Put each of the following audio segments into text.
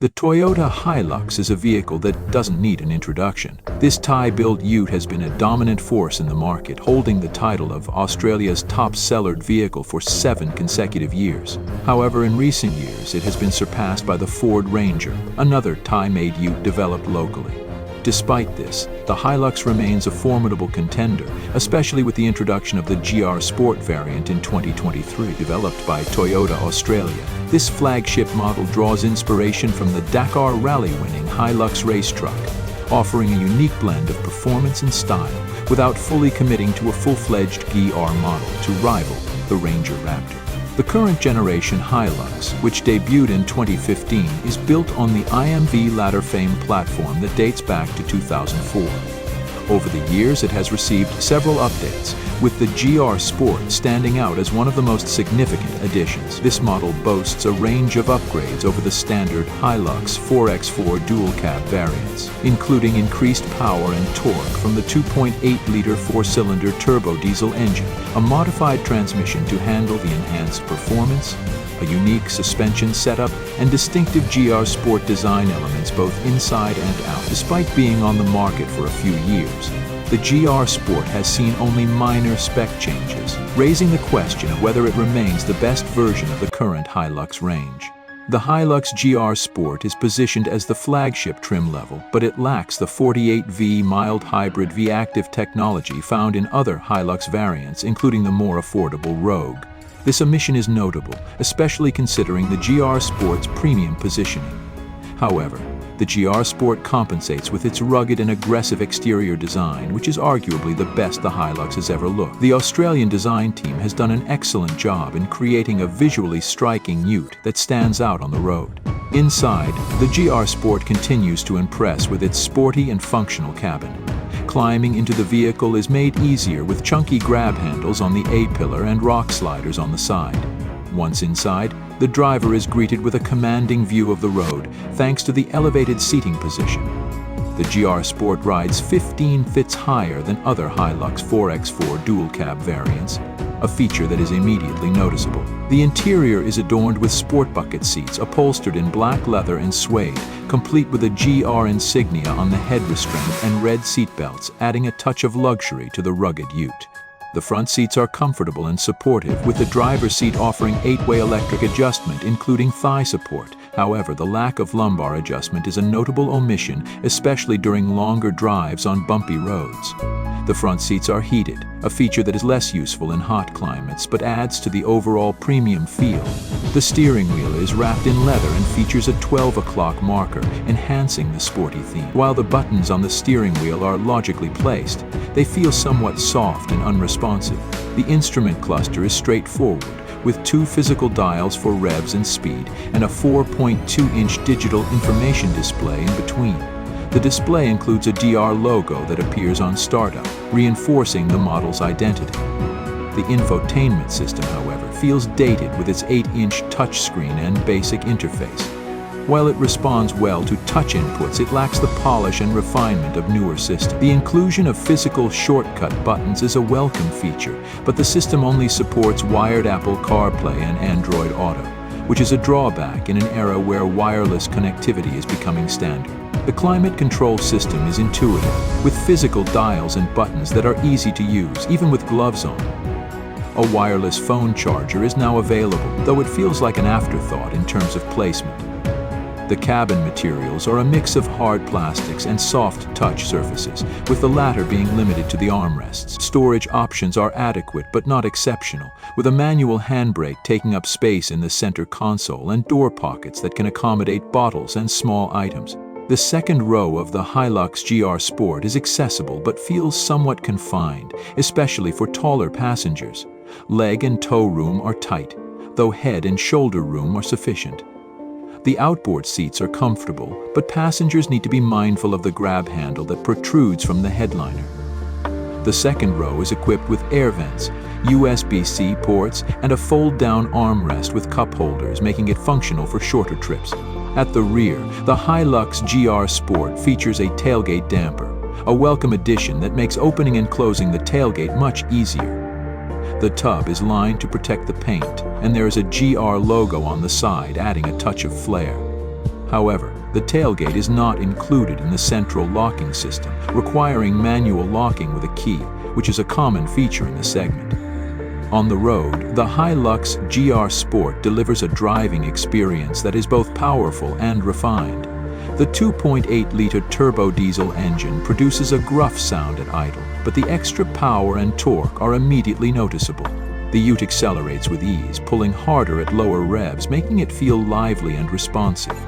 The Toyota Hilux is a vehicle that doesn't need an introduction. This Thai-built ute has been a dominant force in the market, holding the title of Australia's top-sellered vehicle for 7 consecutive years. However, in recent years, it has been surpassed by the Ford Ranger, another Thai-made ute developed locally. Despite this, the Hilux remains a formidable contender, especially with the introduction of the GR Sport variant in 2023, developed by Toyota Australia. This flagship model draws inspiration from the Dakar Rally-winning Hilux race truck, offering a unique blend of performance and style without fully committing to a full-fledged GR model to rival the Ranger Raptor. The current generation Hilux, which debuted in 2015, is built on the IMV ladder frame platform that dates back to 2004. Over the years, it has received several updates, with the GR Sport standing out as one of the most significant additions. This model boasts a range of upgrades over the standard Hilux 4x4 dual-cab variants, including increased power and torque from the 2.8-liter 4-cylinder turbo diesel engine, a modified transmission to handle the enhanced performance, a unique suspension setup, and distinctive GR Sport design elements both inside and out. Despite being on the market for a few years, the GR Sport has seen only minor spec changes, raising the question of whether it remains the best version of the current Hilux range. The Hilux GR Sport is positioned as the flagship trim level, but it lacks the 48V mild hybrid V-active technology found in other Hilux variants, including the more affordable Rogue. This omission is notable, especially considering the GR Sport's premium positioning. However, the GR Sport compensates with its rugged and aggressive exterior design, which is arguably the best the Hilux has ever looked. The Australian design team has done an excellent job in creating a visually striking ute that stands out on the road. Inside, the GR Sport continues to impress with its sporty and functional cabin. Climbing into the vehicle is made easier with chunky grab handles on the A-pillar and rock sliders on the side. Once inside, the driver is greeted with a commanding view of the road thanks to the elevated seating position. The GR Sport rides 15 fits higher than other Hilux 4x4 dual-cab variants, a feature that is immediately noticeable. The interior is adorned with sport bucket seats upholstered in black leather and suede, complete with a GR insignia on the head restraint and red seat belts, adding a touch of luxury to the rugged ute. The front seats are comfortable and supportive, with the driver's seat offering 8-way electric adjustment, including thigh support. However, the lack of lumbar adjustment is a notable omission, especially during longer drives on bumpy roads. The front seats are heated, a feature that is less useful in hot climates but adds to the overall premium feel. The steering wheel is wrapped in leather and features a 12 o'clock marker, enhancing the sporty theme. While the buttons on the steering wheel are logically placed, they feel somewhat soft and unresponsive. The instrument cluster is straightforward, with 2 physical dials for revs and speed, and a 4.2-inch digital information display in between. The display includes a DR logo that appears on startup, reinforcing the model's identity. The infotainment system, however, feels dated with its 8-inch touchscreen and basic interface. While it responds well to touch inputs, it lacks the polish and refinement of newer systems. The inclusion of physical shortcut buttons is a welcome feature, but the system only supports wired Apple CarPlay and Android Auto, which is a drawback in an era where wireless connectivity is becoming standard. The climate control system is intuitive, with physical dials and buttons that are easy to use, even with gloves on. A wireless phone charger is now available, though it feels like an afterthought in terms of placement. The cabin materials are a mix of hard plastics and soft touch surfaces, with the latter being limited to the armrests. Storage options are adequate but not exceptional, with a manual handbrake taking up space in the center console and door pockets that can accommodate bottles and small items. The second row of the Hilux GR Sport is accessible but feels somewhat confined, especially for taller passengers. Leg and toe room are tight, though head and shoulder room are sufficient. The outboard seats are comfortable, but passengers need to be mindful of the grab handle that protrudes from the headliner. The second row is equipped with air vents, USB-C ports, and a fold-down armrest with cup holders, making it functional for shorter trips. At the rear, the Hilux GR Sport features a tailgate damper, a welcome addition that makes opening and closing the tailgate much easier. The tub is lined to protect the paint, and there is a GR logo on the side, adding a touch of flair. However, the tailgate is not included in the central locking system, requiring manual locking with a key, which is a common feature in the segment. On the road, the Hilux GR Sport delivers a driving experience that is both powerful and refined. The 2.8-liter turbo diesel engine produces a gruff sound at idle, but the extra power and torque are immediately noticeable. The ute accelerates with ease, pulling harder at lower revs, making it feel lively and responsive.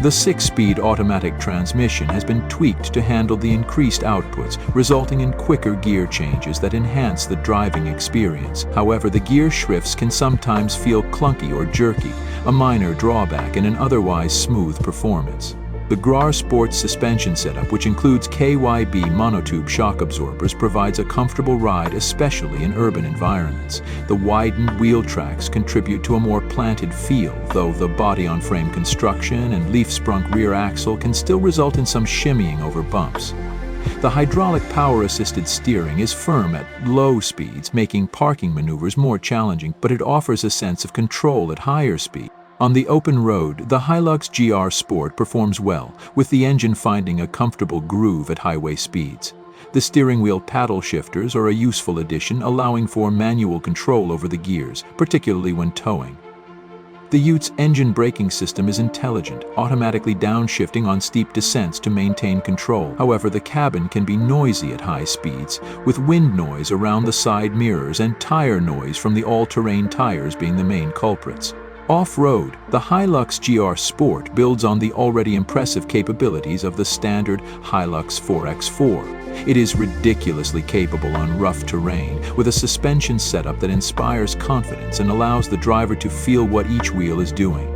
The 6-speed automatic transmission has been tweaked to handle the increased outputs, resulting in quicker gear changes that enhance the driving experience. However, the gear shifts can sometimes feel clunky or jerky, a minor drawback in an otherwise smooth performance. The GR Sport suspension setup, which includes KYB monotube shock absorbers, provides a comfortable ride, especially in urban environments. The widened wheel tracks contribute to a more planted feel, though the body-on-frame construction and leaf-sprung rear axle can still result in some shimmying over bumps. The hydraulic power-assisted steering is firm at low speeds, making parking maneuvers more challenging, but it offers a sense of control at higher speed. On the open road, the Hilux GR Sport performs well, with the engine finding a comfortable groove at highway speeds. The steering wheel paddle shifters are a useful addition, allowing for manual control over the gears, particularly when towing. The ute's engine braking system is intelligent, automatically downshifting on steep descents to maintain control. However, the cabin can be noisy at high speeds, with wind noise around the side mirrors and tire noise from the all-terrain tires being the main culprits. Off-road, the Hilux GR Sport builds on the already impressive capabilities of the standard Hilux 4x4. It is ridiculously capable on rough terrain, with a suspension setup that inspires confidence and allows the driver to feel what each wheel is doing.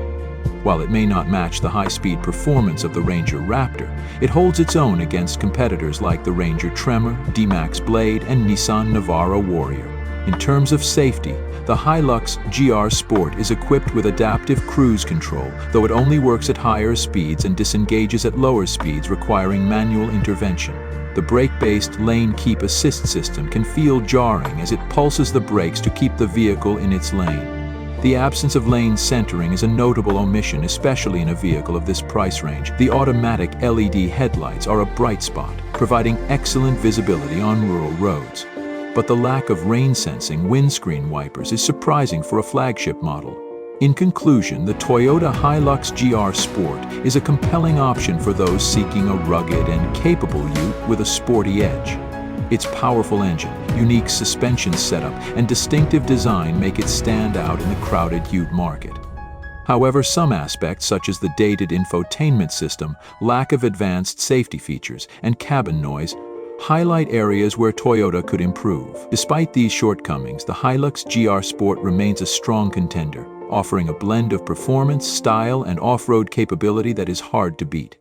While it may not match the high-speed performance of the Ranger Raptor, it holds its own against competitors like the Ranger Tremor, D-Max Blade, and Nissan Navara Warrior. In terms of safety, the Hilux GR Sport is equipped with adaptive cruise control, though it only works at higher speeds and disengages at lower speeds, requiring manual intervention. The brake-based lane keep assist system can feel jarring as it pulses the brakes to keep the vehicle in its lane. The absence of lane centering is a notable omission, especially in a vehicle of this price range. The automatic LED headlights are a bright spot, providing excellent visibility on rural roads. But the lack of rain-sensing windscreen wipers is surprising for a flagship model. In conclusion, the Toyota Hilux GR Sport is a compelling option for those seeking a rugged and capable ute with a sporty edge. Its powerful engine, unique suspension setup, and distinctive design make it stand out in the crowded ute market. However, some aspects, such as the dated infotainment system, lack of advanced safety features, and cabin noise, highlight areas where Toyota could improve. Despite these shortcomings, the Hilux GR Sport remains a strong contender, offering a blend of performance, style, and off-road capability that is hard to beat.